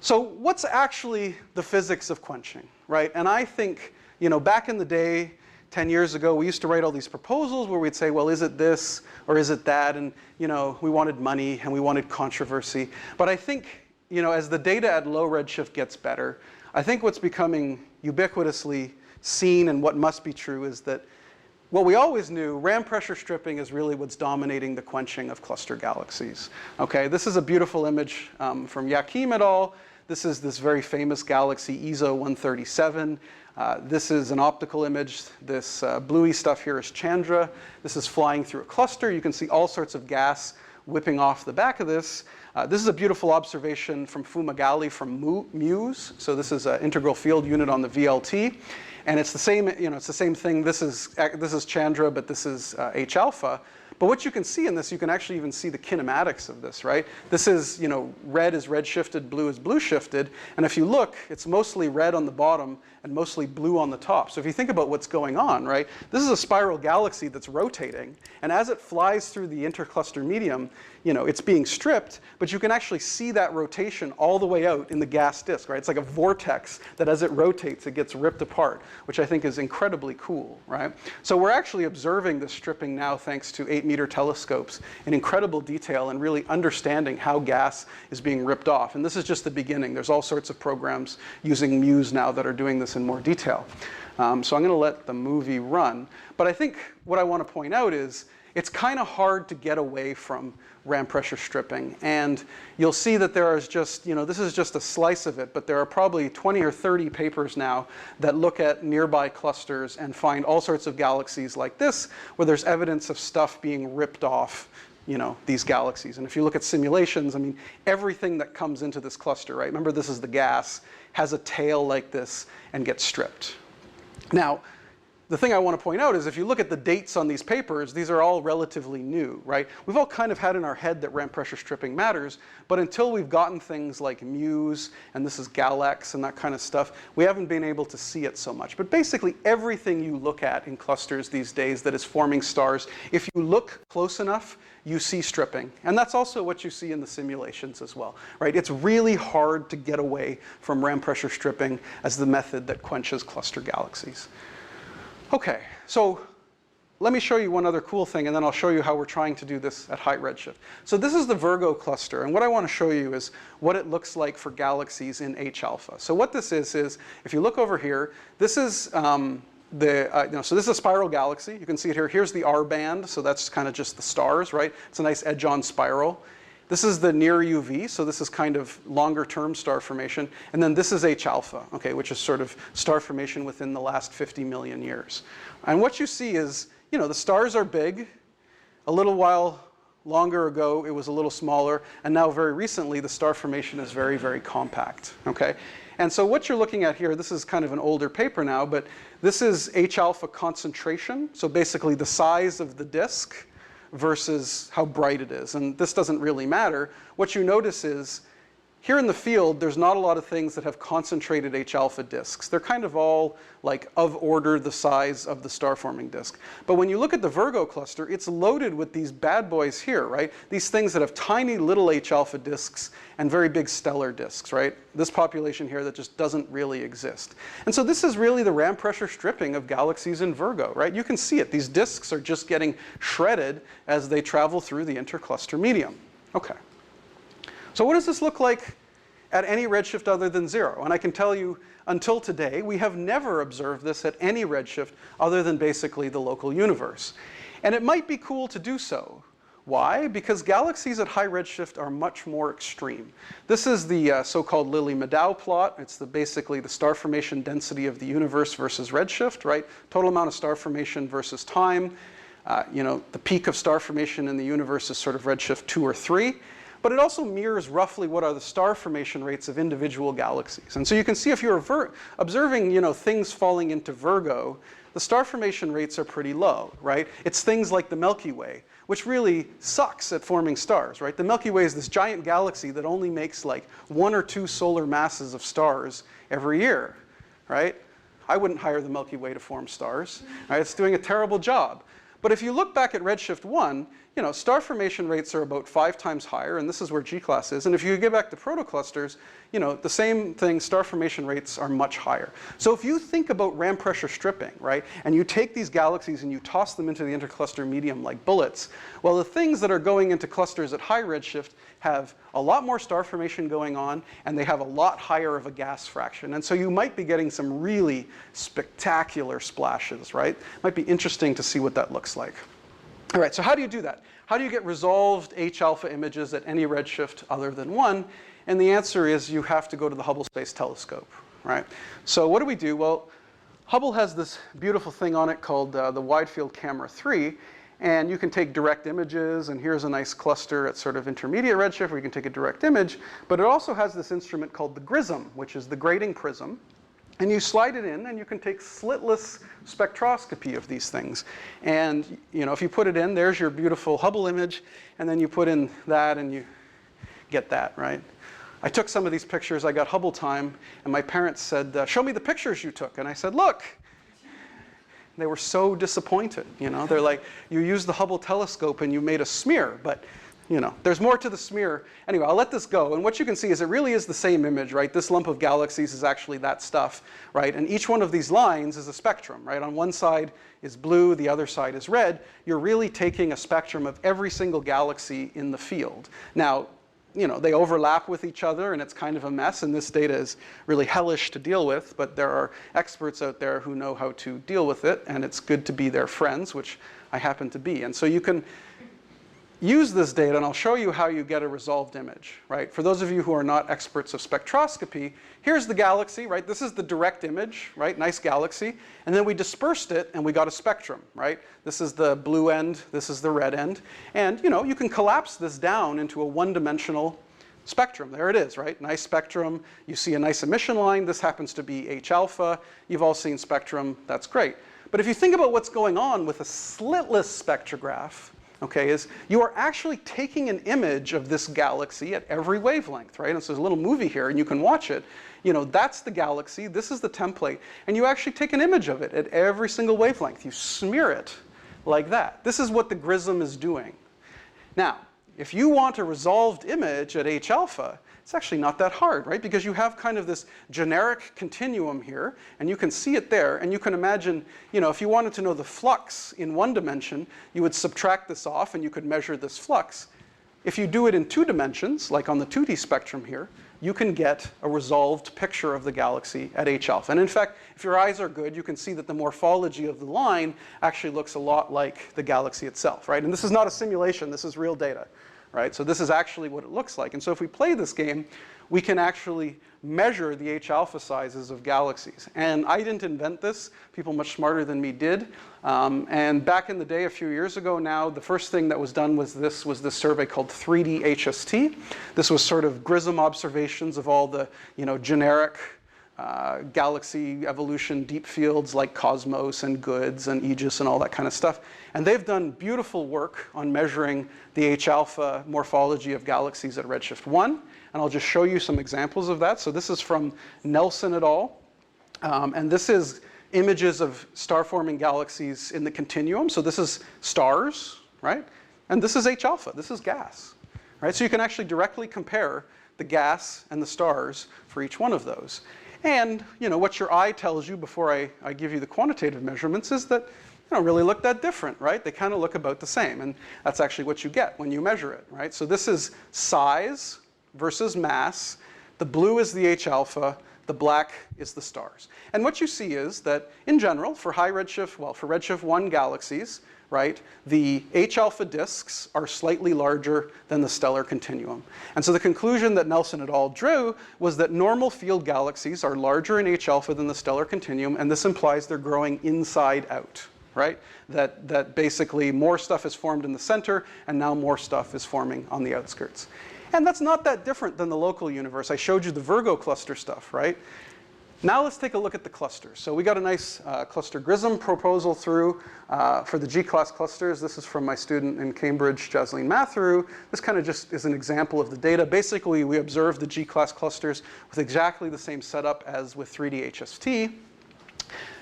So what's actually the physics of quenching, right? And I think, back in the day, 10 years ago, we used to write all these proposals where we'd say, well, is it this or is it that? And we wanted money and we wanted controversy. But I think as the data at low redshift gets better, I think what's becoming ubiquitously seen and what must be true is that what we always knew, ram pressure stripping is really what's dominating the quenching of cluster galaxies. Okay, this is a beautiful image from Henrique Model. This is this very famous galaxy, ESO 137. This is an optical image. This bluey stuff here is Chandra. This is flying through a cluster. You can see all sorts of gas whipping off the back of this. This is a beautiful observation from Fumagalli from MUSE. So this is an integral field unit on the VLT. And it's the same, it's the same thing. This is Chandra, but this is H alpha. But what you can see in this, you can actually even see the kinematics of this, right? This is, red is red shifted, blue is blue shifted. And if you look, it's mostly red on the bottom and mostly blue on the top. So if you think about what's going on, right? This is a spiral galaxy that's rotating. And as it flies through the intercluster medium, it's being stripped, but you can actually see that rotation all the way out in the gas disk, right? It's like a vortex that as it rotates, it gets ripped apart, which I think is incredibly cool, right? So we're actually observing this stripping now thanks to 8-meter telescopes in incredible detail and really understanding how gas is being ripped off. And this is just the beginning. There's all sorts of programs using MUSE now that are doing this in more detail. So I'm going to let the movie run. But I think what I want to point out is it's kind of hard to get away from ram pressure stripping. And you'll see that there is just, this is just a slice of it, but there are probably 20 or 30 papers now that look at nearby clusters and find all sorts of galaxies like this, where there's evidence of stuff being ripped off, these galaxies. And if you look at simulations, everything that comes into this cluster, right? Remember, this is the gas, has a tail like this and gets stripped. Now, the thing I want to point out is if you look at the dates on these papers, these are all relatively new, right? We've all kind of had in our head that ram pressure stripping matters, but until we've gotten things like MUSE, and this is Galaxies and that kind of stuff, we haven't been able to see it so much. But basically everything you look at in clusters these days that is forming stars, if you look close enough, you see stripping. And that's also what you see in the simulations as well, right? It's really hard to get away from ram pressure stripping as the method that quenches cluster galaxies. Okay, so let me show you one other cool thing, and then I'll show you how we're trying to do this at High-Redshift. So this is the Virgo cluster, and what I want to show you is what it looks like for galaxies in H alpha. So what this is if you look over here, this is so this is a spiral galaxy. You can see it here. Here's the R band, so that's kind of just the stars, right? It's a nice edge-on spiral. This is the near UV, so this is kind of longer-term star formation. And then this is H alpha, okay, which is sort of star formation within the last 50 million years. And what you see is, the stars are big. A little while longer ago, it was a little smaller. And now, very recently, the star formation is very, very compact, okay? And so what you're looking at here, this is kind of an older paper now, but this is H alpha concentration, so basically the size of the disk versus how bright it is. And this doesn't really matter. What you notice is, here in the field, there's not a lot of things that have concentrated H alpha disks. They're kind of all like of order the size of the star-forming disk. But when you look at the Virgo cluster, it's loaded with these bad boys here, right? These things that have tiny little H alpha disks and very big stellar disks, right? This population here that just doesn't really exist. And so this is really the ram pressure stripping of galaxies in Virgo, right? You can see it. These disks are just getting shredded as they travel through the intercluster medium. Okay. So what does this look like at any redshift other than 0? And I can tell you, until today, we have never observed this at any redshift other than basically the local universe. And it might be cool to do so. Why? Because galaxies at high redshift are much more extreme. This is the so-called Lilly-Maddow plot. It's basically the star formation density of the universe versus redshift, right? Total amount of star formation versus time. The peak of star formation in the universe is sort of redshift 2 or 3. But it also mirrors roughly what are the star formation rates of individual galaxies. And so you can see if you're observing things falling into Virgo, the star formation rates are pretty low, right? It's things like the Milky Way, which really sucks at forming stars, right? The Milky Way is this giant galaxy that only makes like 1 or 2 solar masses of stars every year, right? I wouldn't hire the Milky Way to form stars, right? It's doing a terrible job. But if you look back at redshift 1, star formation rates are about 5 times higher, and this is where G-class is. And if you get back to protoclusters, the same thing, star formation rates are much higher. So if you think about ram pressure stripping, right, and you take these galaxies and you toss them into the intercluster medium like bullets, well, the things that are going into clusters at high redshift have a lot more star formation going on, and they have a lot higher of a gas fraction. And so you might be getting some really spectacular splashes, right? It might be interesting to see what that looks like. All right, so how do you do that? How do you get resolved H-alpha images at any redshift other than 1? And the answer is you have to go to the Hubble Space Telescope, right? So what do? Well, Hubble has this beautiful thing on it called the Wide Field Camera 3, and you can take direct images, and here's a nice cluster at sort of intermediate redshift where you can take a direct image, but it also has this instrument called the GRISM, which is the grating prism. And you slide it in, and you can take slitless spectroscopy of these things. And if you put it in, there's your beautiful Hubble image, and then you put in that, and you get that, right? I took some of these pictures. I got Hubble time, and my parents said, show me the pictures you took. And I said, look. They were so disappointed. They're like, you used the Hubble telescope, and you made a smear, but there's more to the smear. Anyway, I'll let this go. And what you can see is it really is the same image, right? This lump of galaxies is actually that stuff, right? And each one of these lines is a spectrum, right? On one side is blue, the other side is red. You're really taking a spectrum of every single galaxy in the field. Now, they overlap with each other, and it's kind of a mess, and this data is really hellish to deal with, but there are experts out there who know how to deal with it, and it's good to be their friends, which I happen to be. And so you can use this data, and I'll show you how you get a resolved image, right? For those of you who are not experts of spectroscopy, here's the galaxy, right? This is the direct image, right? Nice galaxy. And then we dispersed it, and we got a spectrum, right? This is the blue end, this is the red end. And you can collapse this down into a one-dimensional spectrum. There it is, right? Nice spectrum. You see a nice emission line. This happens to be H-alpha. You've all seen spectrum. That's great. But if you think about what's going on with a slitless spectrograph, okay, is you are actually taking an image of this galaxy at every wavelength, right? And so there's a little movie here, and you can watch it. That's the galaxy. This is the template. And you actually take an image of it at every single wavelength. You smear it like that. This is what the GRISM is doing. Now, if you want a resolved image at H-alpha, it's actually not that hard, right? Because you have kind of this generic continuum here, and you can see it there, and you can imagine, if you wanted to know the flux in one dimension, you would subtract this off, and you could measure this flux. If you do it in 2 dimensions, like on the 2D spectrum here, you can get a resolved picture of the galaxy at H-alpha. And in fact, if your eyes are good, you can see that the morphology of the line actually looks a lot like the galaxy itself, right? And this is not a simulation, this is real data, right? So this is actually what it looks like. And so if we play this game, we can actually measure the H-alpha sizes of galaxies. And I didn't invent this. People much smarter than me did. And back in the day, a few years ago now, the first thing that was done was this survey called 3D HST. This was sort of GRISM observations of all the generic galaxy evolution deep fields like Cosmos and GOODS and Aegis and all that kind of stuff. And they've done beautiful work on measuring the H-alpha morphology of galaxies at redshift 1. And I'll just show you some examples of that. So this is from Nelson et al. And this is images of star-forming galaxies in the continuum. So this is stars, right? And this is H-alpha. This is gas, right? So you can actually directly compare the gas and the stars for each one of those. And what your eye tells you before I give you the quantitative measurements is that they don't really look that different, right? They kind of look about the same. And that's actually what you get when you measure it, right? So this is size versus mass. The blue is the H-alpha. The black is the stars. And what you see is that, in general, for high redshift, well, for redshift 1 galaxies, right, the H-alpha disks are slightly larger than the stellar continuum. And so the conclusion that Nelson et al. Drew was that normal field galaxies are larger in H-alpha than the stellar continuum, and this implies they're growing inside out, right? That basically more stuff is formed in the center, and now more stuff is forming on the outskirts. And that's not that different than the local universe. I showed you the Virgo cluster stuff, right? Now let's take a look at the clusters. So we got a nice cluster GRISM proposal through for the G-class clusters. This is from my student in Cambridge, Jasleen Matheru. This kind of just is an example of the data. Basically, we observed the G-class clusters with exactly the same setup as with 3D HST.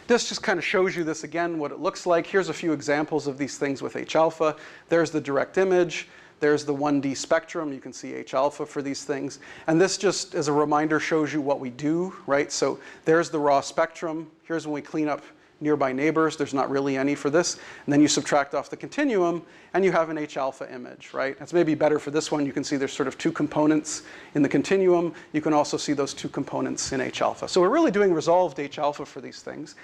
This just kind of shows you this again, what it looks like. Here's a few examples of these things with H-alpha. There's the direct image. There's the 1D spectrum. You can see H-alpha for these things. And this just, as a reminder, shows you what we do, right? So there's the raw spectrum. Here's when we clean up nearby neighbors. There's not really any for this. And then you subtract off the continuum, and you have an H-alpha image, right? It's maybe better for this one. You can see there's sort of two components in the continuum. You can also see those two components in H-alpha. So we're really doing resolved H-alpha for these things.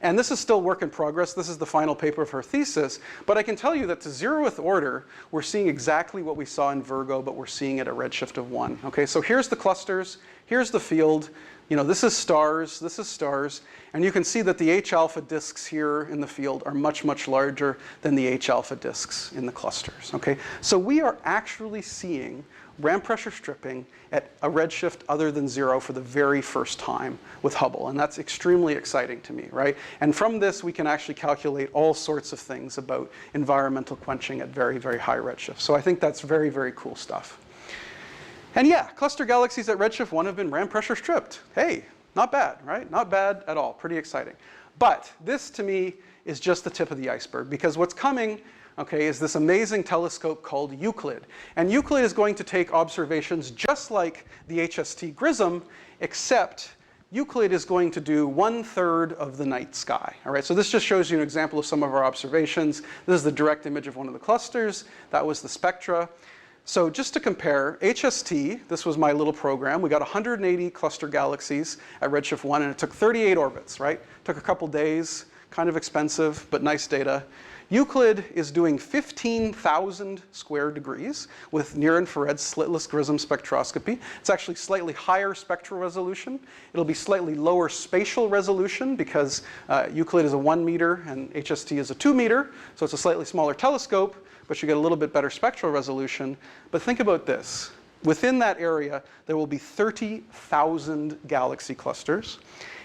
And this is still work in progress. This is the final paper of her thesis. But I can tell you that to 0th order, we're seeing exactly what we saw in Virgo, but we're seeing it at a redshift of 1. Okay, so here's the clusters. Here's the field. You know, this is stars. This is stars. And you can see that the H-alpha disks here in the field are much, much larger than the H-alpha disks in the clusters. Okay, so we are actually seeing ramp pressure stripping at a redshift other than 0 for the very first time with Hubble. And that's extremely exciting to me, right? And from this, we can actually calculate all sorts of things about environmental quenching at very, very high redshift. So I think that's very, very cool stuff. And yeah, cluster galaxies at redshift 1 have been ramp pressure stripped. Hey, not bad, right? Not bad at all. Pretty exciting. But this, to me, is just the tip of the iceberg, because what's coming, okay, is this amazing telescope called Euclid. And Euclid is going to take observations just like the HST GRISM, except Euclid is going to do 1/3 of the night sky. All right, so this just shows you an example of some of our observations. This is the direct image of one of the clusters. That was the spectra. So just to compare, HST, this was my little program. We got 180 cluster galaxies at redshift 1, and it took 38 orbits, right? Took a couple days, kind of expensive, but nice data. Euclid is doing 15,000 square degrees with near-infrared slitless GRISM spectroscopy. It's actually slightly higher spectral resolution. It'll be slightly lower spatial resolution because Euclid is a 1 meter and HST is a 2 meter, so it's a slightly smaller telescope, but you get a little bit better spectral resolution. But think about this. Within that area, there will be 30,000 galaxy clusters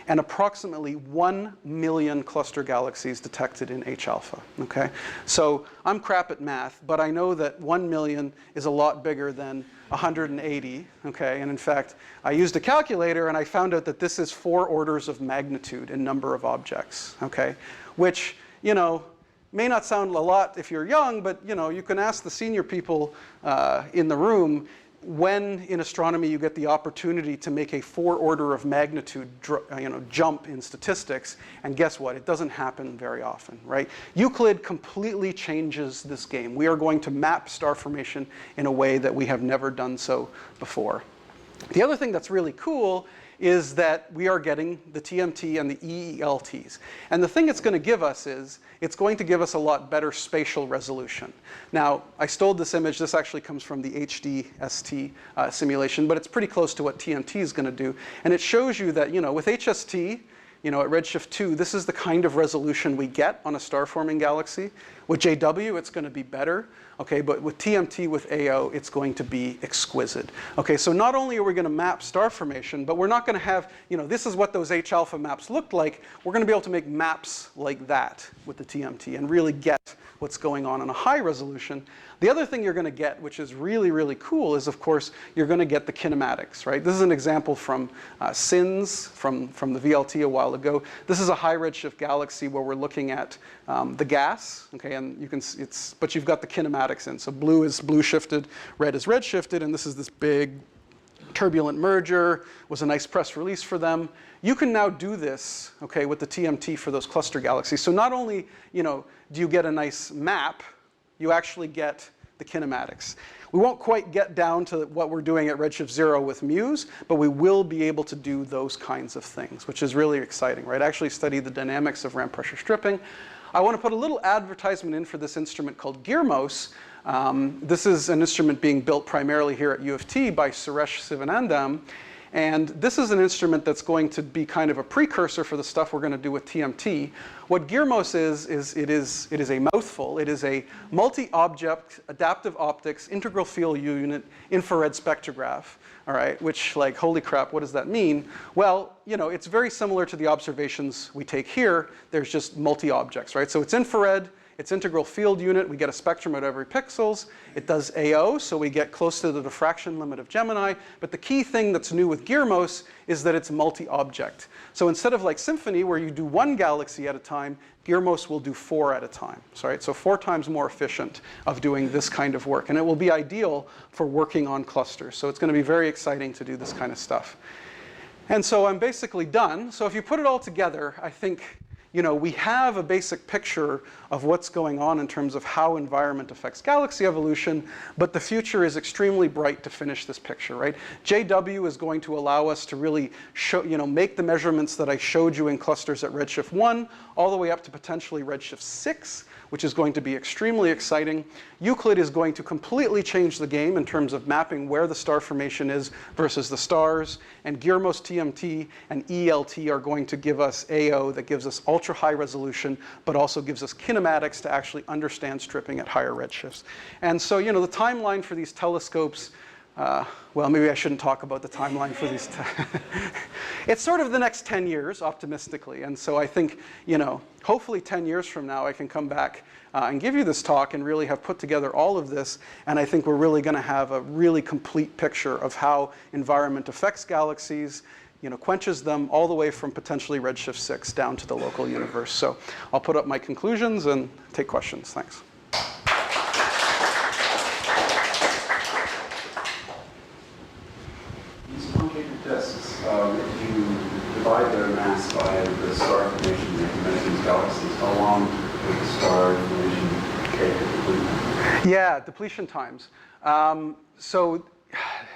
and approximately 1 million cluster galaxies detected in H-alpha, okay? So I'm crap at math, but I know that 1 million is a lot bigger than 180, okay? And in fact, I used a calculator and I found out that this is 4 orders of magnitude in number of objects, okay? Which, you know, may not sound a lot if you're young, but you know, you can ask the senior people in the room when in astronomy you get the opportunity to make a 4 order of magnitude jump in statistics, and guess what? It doesn't happen very often, right? Euclid completely changes this game. We are going to map star formation in a way that we have never done so before. The other thing that's really cool is that we are getting the TMT and the EELTs. And the thing it's going to give us is, it's going to give us a lot better spatial resolution. Now, I stole this image. This actually comes from the JWST simulation, but it's pretty close to what TMT is going to do. And it shows you that, you know, with HST, you know, at redshift 2, this is the kind of resolution we get on a star-forming galaxy. With JW, it's going to be better. Okay, but with TMT, with AO, it's going to be exquisite. Okay, so not only are we going to map star formation, but we're not going to have, you know, this is what those H-alpha maps looked like. We're going to be able to make maps like that with the TMT and really get what's going on a high resolution. The other thing you're going to get, which is really, really cool, is, of course, you're going to get the kinematics, right? This is an example from SINS, from the VLT a while ago. This is a high-redshift galaxy where we're looking at the gas, okay, and you can see but you've got the kinematics in. So blue is blue-shifted, red is red-shifted, and this is this big turbulent merger. Was a nice press release for them. You can now do this, okay, with the TMT for those cluster galaxies. So not only, you know, do you get a nice map, you actually get the kinematics. We won't quite get down to what we're doing at redshift 0 with MUSE, but we will be able to do those kinds of things, which is really exciting, right? Actually study the dynamics of ramp pressure stripping. I want to put a little advertisement in for this instrument called Gearmos. This is an instrument being built primarily here at U of T by Suresh Sivanandam. And this is an instrument that's going to be kind of a precursor for the stuff we're going to do with TMT. What Gearmos is it is a mouthful. It is a multi-object adaptive optics integral field unit infrared spectrograph. All right, which, like, holy crap, what does that mean? Well, you know, it's very similar to the observations we take here. There's just multi-objects, right? So it's infrared, It's integral field unit. We get a spectrum at every pixels. It does AO, so we get close to the diffraction limit of Gemini. But the key thing that's new with Gyrmos is that it's multi-object. So instead of like Symphony, where you do one galaxy at a time, Gyrmos will do 4 at a time. So 4 times more efficient of doing this kind of work. And it will be ideal for working on clusters. So it's going to be very exciting to do this kind of stuff. And so I'm basically done. So if you put it all together, I think we have a basic picture of what's going on in terms of how environment affects galaxy evolution, but the future is extremely bright to finish this picture, right? JW is going to allow us to really show, make the measurements that I showed you in clusters at redshift 1, all the way up to potentially redshift 6, which is going to be extremely exciting. Euclid is going to completely change the game in terms of mapping where the star formation is versus the stars. And Gyrmos TMT and ELT are going to give us AO that gives us ultra high resolution, but also gives us kinematics to actually understand stripping at higher redshifts. And so, the timeline for these telescopes, well, maybe I shouldn't talk about the timeline for these. It's sort of the next 10 years, optimistically. And so I think, hopefully 10 years from now, I can come back and give you this talk and really have put together all of this. And I think we're really going to have a really complete picture of how environment affects galaxies, quenches them all the way from potentially redshift 6 down to the local universe. So I'll put up my conclusions and take questions. Thanks. Disks, if you divide their mass by the star formation that you mentioned in galaxies, how long would the star formation take to deplete? Yeah, depletion times. So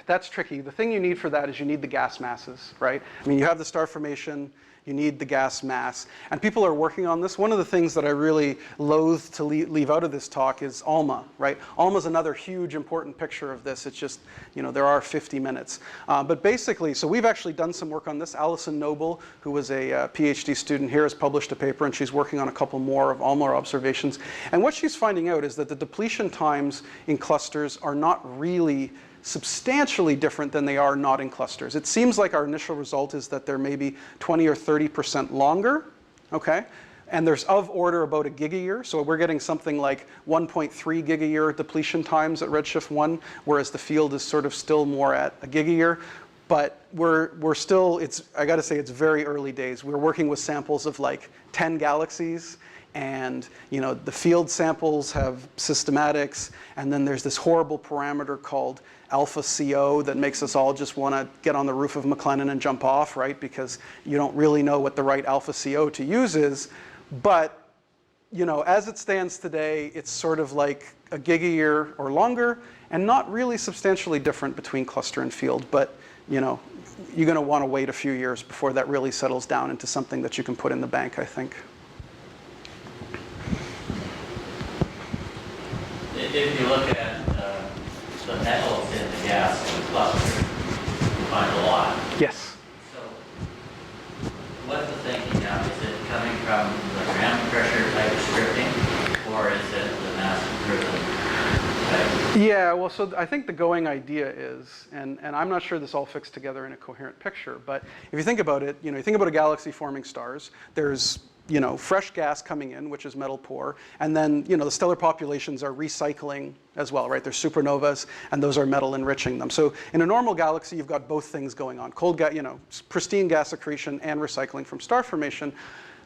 that's tricky. The thing you need for that is you need the gas masses, right? I mean, you have the star formation, you need the gas mass. And people are working on this. One of the things that I really loathe to leave out of this talk is ALMA, right? ALMA is another huge important picture of this. It's just, there are 50 minutes. But basically, so we've actually done some work on this. Alison Noble, who was a PhD student here, has published a paper, and she's working on a couple more of ALMA observations. And what she's finding out is that the depletion times in clusters are not really substantially different than they are not in clusters. It seems like our initial result is that they're maybe 20 or 30% longer, okay? And there's of order about a gigayear, so we're getting something like 1.3 gigayear depletion times at redshift 1, whereas the field is sort of still more at a gigayear. But we're still, I gotta say, it's very early days. We're working with samples of like 10 galaxies, and the field samples have systematics, and then there's this horrible parameter called alpha CO that makes us all just want to get on the roof of McLennan and jump off, right? Because you don't really know what the right alpha CO to use is. But as it stands today, it's sort of like a gigayear or longer, and not really substantially different between cluster and field. But you're going to want to wait a few years before that really settles down into something that you can put in the bank, I think. If you look at the metals in the gas in the cluster, you find a lot. Yes. So what's the thinking now? Is it coming from the ram pressure type of stripping, or is it the mass-driven type? Yeah, well, so I think the going idea is, and I'm not sure this all fits together in a coherent picture, but if you think about it, you think about a galaxy forming stars, there's fresh gas coming in, which is metal poor, and then the stellar populations are recycling as well, right? There's supernovas, and those are metal enriching them. So in a normal galaxy, you've got both things going on: cold gas, pristine gas accretion and recycling from star formation.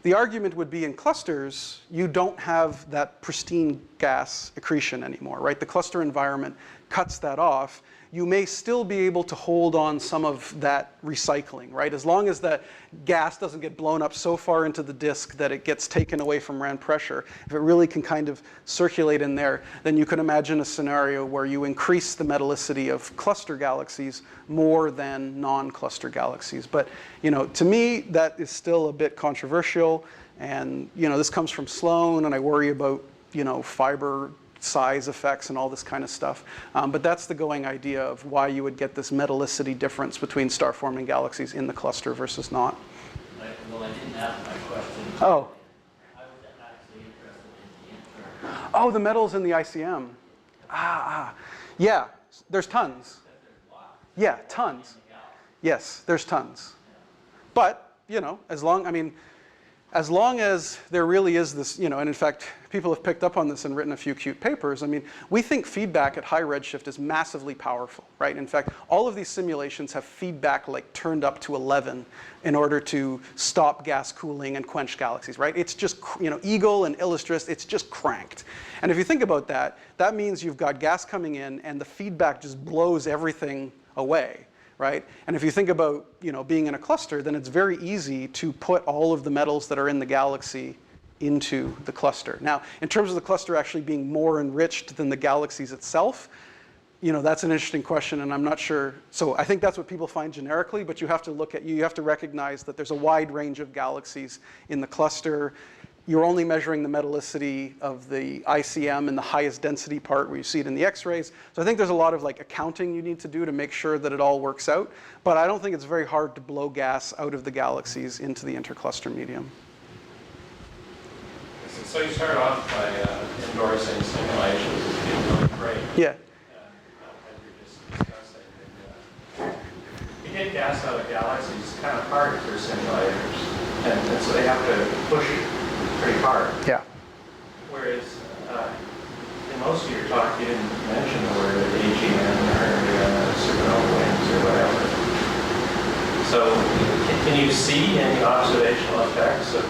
The argument would be in clusters, you don't have that pristine gas accretion anymore, right? The cluster environment cuts that off. You may still be able to hold on some of that recycling, right? As long as that gas doesn't get blown up so far into the disk that it gets taken away from Rand pressure, if it really can kind of circulate in there, then you can imagine a scenario where you increase the metallicity of cluster galaxies more than non-cluster galaxies. But to me, that is still a bit controversial. And this comes from Sloan, and I worry about fiber size effects and all this kind of stuff. But that's the going idea of why you would get this metallicity difference between star-forming galaxies in the cluster versus not. Well, I didn't ask my question. Oh. I was actually interested in the inter. Oh, the metals in the ICM. Yeah, there's tons. Yeah, tons. Yes, there's tons. But, as long, as long as there really is this, and in fact, people have picked up on this and written a few cute papers. I mean, we think feedback at high redshift is massively powerful, right? In fact, all of these simulations have feedback like turned up to 11 in order to stop gas cooling and quench galaxies, right? It's just, Eagle and Illustris, it's just cranked. And if you think about that, that means you've got gas coming in and the feedback just blows everything away. Right? And if you think about being in a cluster, then it's very easy to put all of the metals that are in the galaxy into the cluster. Now, in terms of the cluster actually being more enriched than the galaxies itself, that's an interesting question, and I'm not sure. So I think that's what people find generically, but you have to recognize that there's a wide range of galaxies in the cluster. You're only measuring the metallicity of the ICM in the highest density part where you see it in the X-rays. So I think there's a lot of accounting you need to do to make sure that it all works out. But I don't think it's very hard to blow gas out of the galaxies into the intercluster medium. So you started off by endorsing simulations as being really great. Yeah. As you just discussed, you get gas out of galaxies, it's kind of hard for simulators. And so they have to push it pretty hard. Yeah. Whereas in most of your talk, you didn't mention the word AGN or supernova winds or whatever. So can you see any observational effects of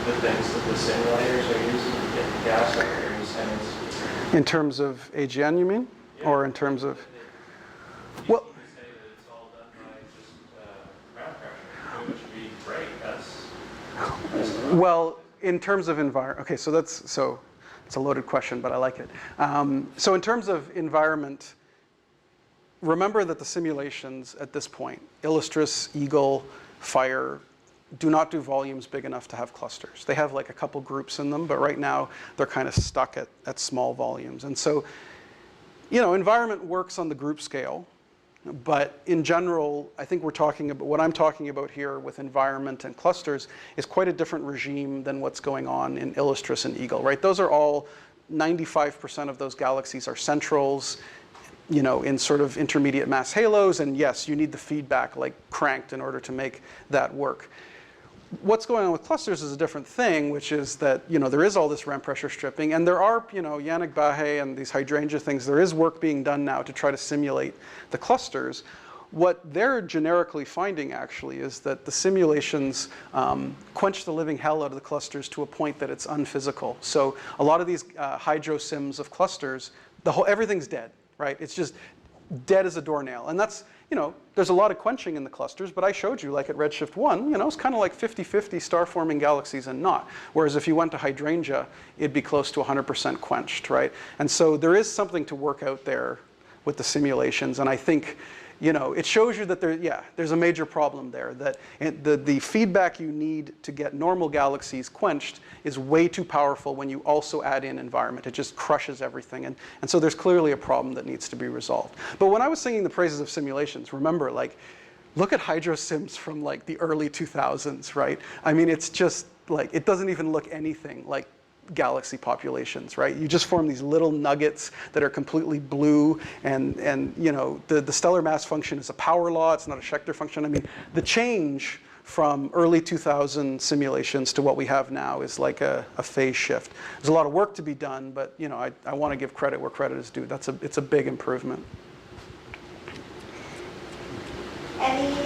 the things that the simulators are using to get the gas out there? You saying it's In terms of AGN, you mean? Yeah. Or in terms of? You Well, say that it's all done by just ground pressure, which would be great. That's well, in terms of environment, okay, so it's a loaded question, but I like it. So in terms of environment, remember that the simulations at this point, Illustris, Eagle, Fire, do not do volumes big enough to have clusters. They have like a couple groups in them, but right now they're kind of stuck at small volumes. And so, environment works on the group scale. But in general, I think what I'm talking about here with environment and clusters is quite a different regime than what's going on in Illustris and Eagle, right? Those are all, 95% of those galaxies are centrals, in sort of intermediate mass halos, and yes, you need the feedback like cranked in order to make that work. What's going on with clusters is a different thing, which is that there is all this ramp pressure stripping, and there are Yannick Bahe and these hydrangea things. There is work being done now to try to simulate the clusters. What they're generically finding actually is that the simulations quench the living hell out of the clusters to a point that it's unphysical. So a lot of these hydro sims of clusters, everything's dead, right? It's just dead as a doornail, and that's. There's a lot of quenching in the clusters, but I showed you, like at Redshift 1, it's kind of like 50-50 star-forming galaxies and not. Whereas if you went to hydrangea, it'd be close to 100% quenched, right? And so there is something to work out there with the simulations, and I think, it shows you that there's a major problem there, that the feedback you need to get normal galaxies quenched is way too powerful when you also add in environment. It just crushes everything. And so there's clearly a problem that needs to be resolved. But when I was singing the praises of simulations, remember, look at hydro sims from the early 2000s, right? I mean, it's just it doesn't even look anything like galaxy populations, right? You just form these little nuggets that are completely blue, and the stellar mass function is a power law. It's not a Schechter function. I mean, the change from early 2000 simulations to what we have now is like a phase shift. There's a lot of work to be done, but I want to give credit where credit is due. It's a big improvement. Any